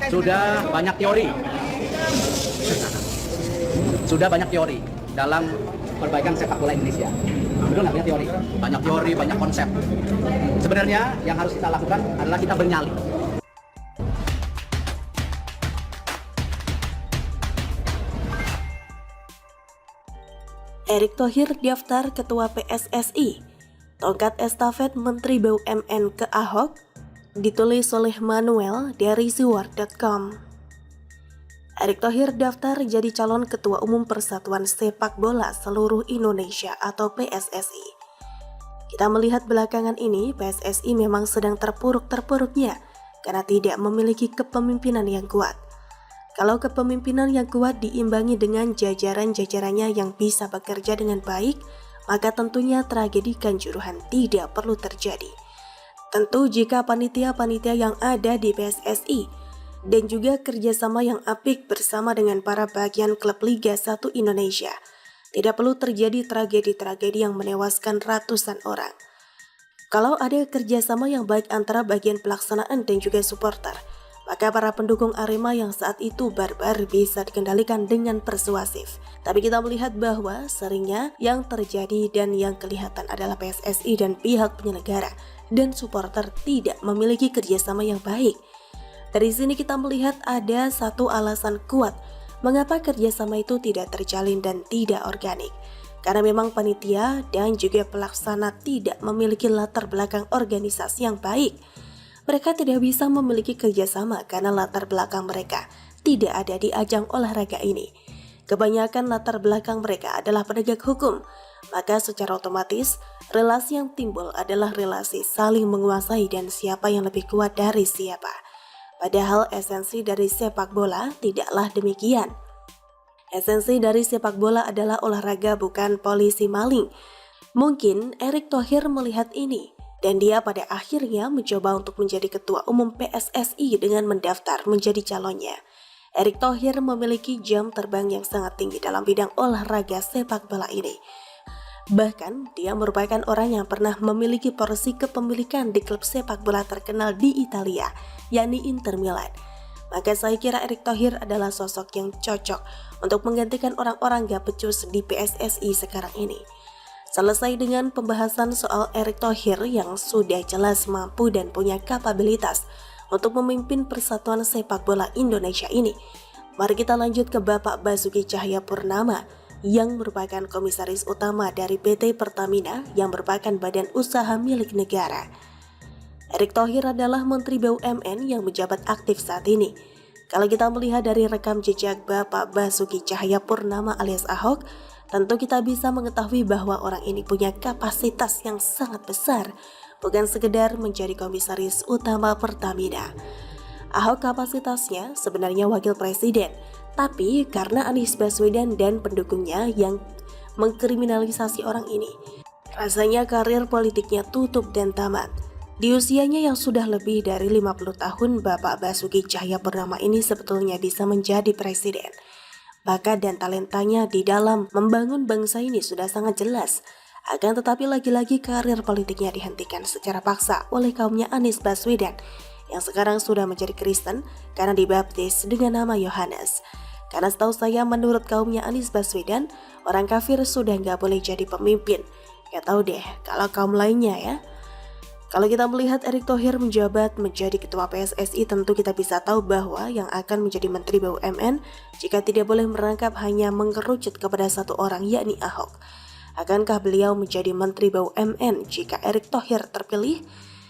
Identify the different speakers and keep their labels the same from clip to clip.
Speaker 1: Sudah banyak teori. Sudah banyak teori dalam perbaikan sepak bola Indonesia. Betul nggak? Banyak teori. Banyak teori, banyak konsep. Sebenarnya yang harus kita lakukan adalah kita bernyali.
Speaker 2: Erick Thohir daftar Ketua PSSI. Tongkat estafet Menteri BUMN ke Ahok, ditulis oleh Manuel dari Zuwar.com. Erick Thohir daftar jadi calon Ketua Umum Persatuan Sepak Bola Seluruh Indonesia atau PSSI. Kita melihat belakangan ini PSSI memang sedang terpuruk-terpuruknya karena tidak memiliki kepemimpinan yang kuat. Kalau kepemimpinan yang kuat diimbangi dengan jajaran-jajarannya yang bisa bekerja dengan baik, maka tentunya tragedi Kanjuruhan tidak perlu terjadi. Tentu jika panitia-panitia yang ada di PSSI dan juga kerjasama yang apik bersama dengan para bagian klub Liga 1 Indonesia, tidak perlu terjadi tragedi-tragedi yang menewaskan ratusan orang. Kalau ada kerjasama yang baik antara bagian pelaksanaan dan juga supporter, maka para pendukung Arema yang saat itu barbar bisa dikendalikan dengan persuasif. Tapi kita melihat bahwa seringnya yang terjadi dan yang kelihatan adalah PSSI dan pihak penyelenggara dan supporter tidak memiliki kerjasama yang baik. Dari sini kita melihat ada satu alasan kuat mengapa kerjasama itu tidak terjalin dan tidak organik. Karena memang panitia dan juga pelaksana tidak memiliki latar belakang organisasi yang baik. Mereka tidak bisa memiliki kerjasama karena latar belakang mereka tidak ada di ajang olahraga ini. Kebanyakan latar belakang mereka adalah penegak hukum, maka secara otomatis relasi yang timbul adalah relasi saling menguasai dan siapa yang lebih kuat dari siapa. Padahal esensi dari sepak bola tidaklah demikian. Esensi dari sepak bola adalah olahraga, bukan polisi maling. Mungkin Erick Thohir melihat ini, dan dia pada akhirnya mencoba untuk menjadi ketua umum PSSI dengan mendaftar menjadi calonnya. Erick Thohir memiliki jam terbang yang sangat tinggi dalam bidang olahraga sepak bola ini. Bahkan dia merupakan orang yang pernah memiliki porsi kepemilikan di klub sepak bola terkenal di Italia, yakni Inter Milan. Maka saya kira Erick Thohir adalah sosok yang cocok untuk menggantikan orang-orang gak becus di PSSI sekarang ini. Selesai dengan pembahasan soal Erick Thohir yang sudah jelas mampu dan punya kapabilitas untuk memimpin Persatuan Sepak Bola Indonesia ini. Mari kita lanjut ke Bapak Basuki Cahayapurnama yang merupakan komisaris utama dari PT Pertamina yang merupakan badan usaha milik negara. Erick Thohir adalah Menteri BUMN yang menjabat aktif saat ini. Kalau kita melihat dari rekam jejak Bapak Basuki Cahayapurnama alias Ahok, tentu kita bisa mengetahui bahwa orang ini punya kapasitas yang sangat besar, bukan sekedar menjadi komisaris utama Pertamina. Ahok kapasitasnya sebenarnya wakil presiden, tapi karena Anies Baswedan dan pendukungnya yang mengkriminalisasi orang ini, rasanya karir politiknya tutup dan tamat. Di usianya yang sudah lebih dari 50 tahun, Bapak Basuki Cahayapurnama ini sebetulnya bisa menjadi presiden. Bakat dan talentanya di dalam membangun bangsa ini sudah sangat jelas. Akan tetapi lagi-lagi karir politiknya dihentikan secara paksa oleh kaumnya Anies Baswedan yang sekarang sudah menjadi Kristen karena dibaptis dengan nama Yohanes. Karena setahu saya menurut kaumnya Anies Baswedan, orang kafir sudah nggak boleh jadi pemimpin. Gak tahu deh kalau kaum lainnya ya. Kalau kita melihat Erick Thohir menjabat menjadi ketua PSSI, tentu kita bisa tahu bahwa yang akan menjadi Menteri BUMN jika tidak boleh merangkap hanya mengerucut kepada satu orang, yakni Ahok. Akankah beliau menjadi Menteri BUMN jika Erick Thohir terpilih?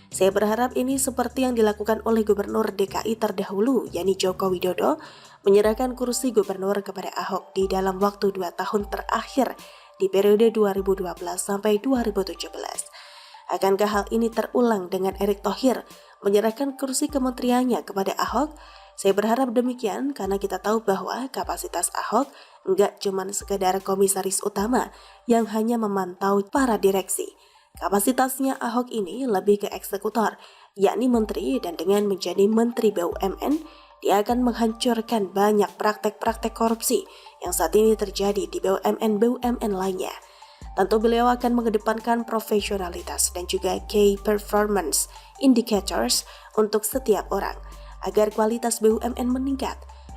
Speaker 2: Saya berharap ini seperti yang dilakukan oleh Gubernur DKI terdahulu, yakni Joko Widodo, menyerahkan kursi gubernur kepada Ahok di dalam waktu 2 tahun terakhir di periode 2012 sampai 2017. Akankah hal ini terulang dengan Erick Thohir menyerahkan kursi kementeriannya kepada Ahok? Saya berharap demikian karena kita tahu bahwa kapasitas Ahok enggak cuma sekedar komisaris utama yang hanya memantau para direksi. Kapasitasnya Ahok ini lebih ke eksekutor, yakni menteri, dan dengan menjadi Menteri BUMN, dia akan menghancurkan banyak praktek-praktek korupsi yang saat ini terjadi di BUMN lainnya. Tentu beliau akan mengedepankan profesionalitas dan juga key performance indicators untuk setiap orang agar kualitas BUMN meningkat.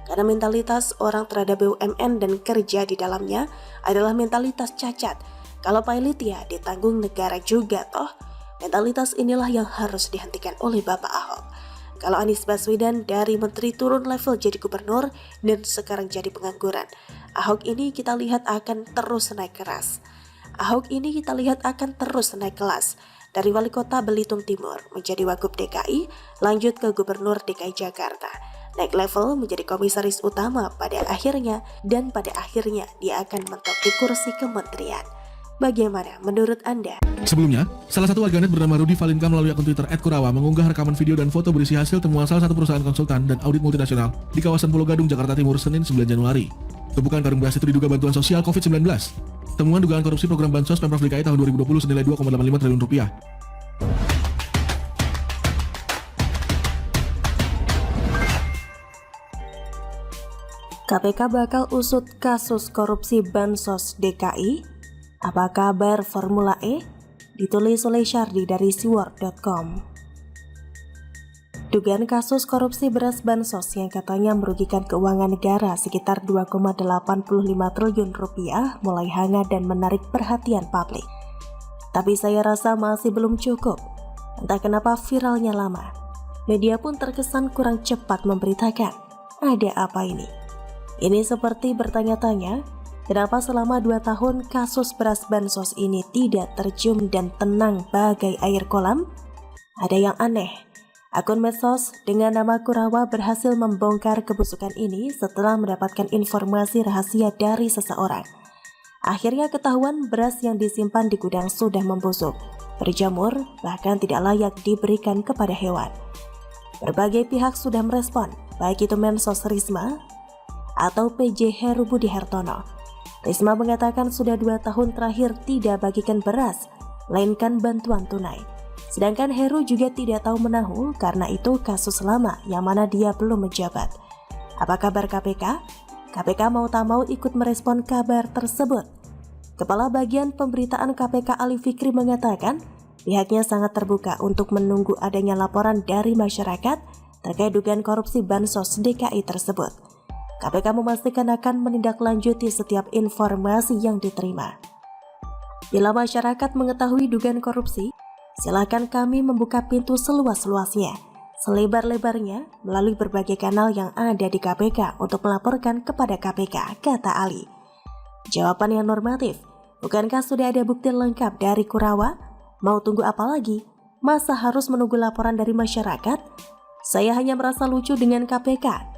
Speaker 2: Karena mentalitas orang terhadap BUMN dan kerja di dalamnya adalah mentalitas cacat. Kalau pilot ya ditanggung negara juga toh. Mentalitas inilah yang harus dihentikan oleh Bapak Ahok. Kalau Anies Baswedan dari menteri turun level jadi gubernur dan sekarang jadi pengangguran, Ahok ini kita lihat akan terus naik keras. Ahok ini kita lihat akan terus naik kelas. Dari wali kota Belitung Timur menjadi Wagub DKI, lanjut ke gubernur DKI Jakarta. Naik level menjadi komisaris utama pada akhirnya, dan pada akhirnya dia akan mentok di kursi kementerian. Bagaimana menurut Anda?
Speaker 3: Sebelumnya, salah satu warganet bernama Rudi Valinka melalui akun Twitter @kurawa mengunggah rekaman video dan foto berisi hasil temuan salah satu perusahaan konsultan dan audit multinasional di kawasan Pulau Gadung, Jakarta Timur, Senin 9 Januari. Tumpukan karung beras itu diduga bantuan sosial COVID-19. Temuan dugaan korupsi program Bansos Pemprov DKI tahun 2020 senilai 2,85 triliun rupiah.
Speaker 2: KPK bakal usut kasus korupsi Bansos DKI. Apa kabar Formula E? Ditulis oleh Syardi dari siwar.com. Dugaan kasus korupsi beras Bansos yang katanya merugikan keuangan negara sekitar 2,85 triliun rupiah mulai hangat dan menarik perhatian publik. Tapi saya rasa masih belum cukup. Entah kenapa viralnya lama. Media pun terkesan kurang cepat memberitakan. Ada apa ini? Ini seperti bertanya-tanya, kenapa selama 2 tahun kasus beras Bansos ini tidak tercium dan tenang bagai air kolam? Ada yang aneh. Akun medsos dengan nama Kurawa berhasil membongkar kebusukan ini setelah mendapatkan informasi rahasia dari seseorang. Akhirnya ketahuan beras yang disimpan di gudang sudah membusuk, berjamur, bahkan tidak layak diberikan kepada hewan. Berbagai pihak sudah merespon, baik itu Mensos Risma atau PJ Heru Budi Hartono. Risma mengatakan sudah 2 tahun terakhir tidak bagikan beras, melainkan bantuan tunai. Sedangkan Heru juga tidak tahu menahu karena itu kasus lama yang mana dia belum menjabat. Apa kabar KPK? KPK mau tak mau ikut merespon kabar tersebut. Kepala Bagian Pemberitaan KPK Ali Fikri mengatakan pihaknya sangat terbuka untuk menunggu adanya laporan dari masyarakat terkait dugaan korupsi Bansos DKI tersebut. KPK memastikan akan menindaklanjuti setiap informasi yang diterima. Bila masyarakat mengetahui dugaan korupsi, silakan kami membuka pintu seluas-luasnya, selebar-lebarnya melalui berbagai kanal yang ada di KPK untuk melaporkan kepada KPK, kata Ali. Jawaban yang normatif, bukankah sudah ada bukti lengkap dari Kurawa? Mau tunggu apa lagi? Masa harus menunggu laporan dari masyarakat? Saya hanya merasa lucu dengan KPK.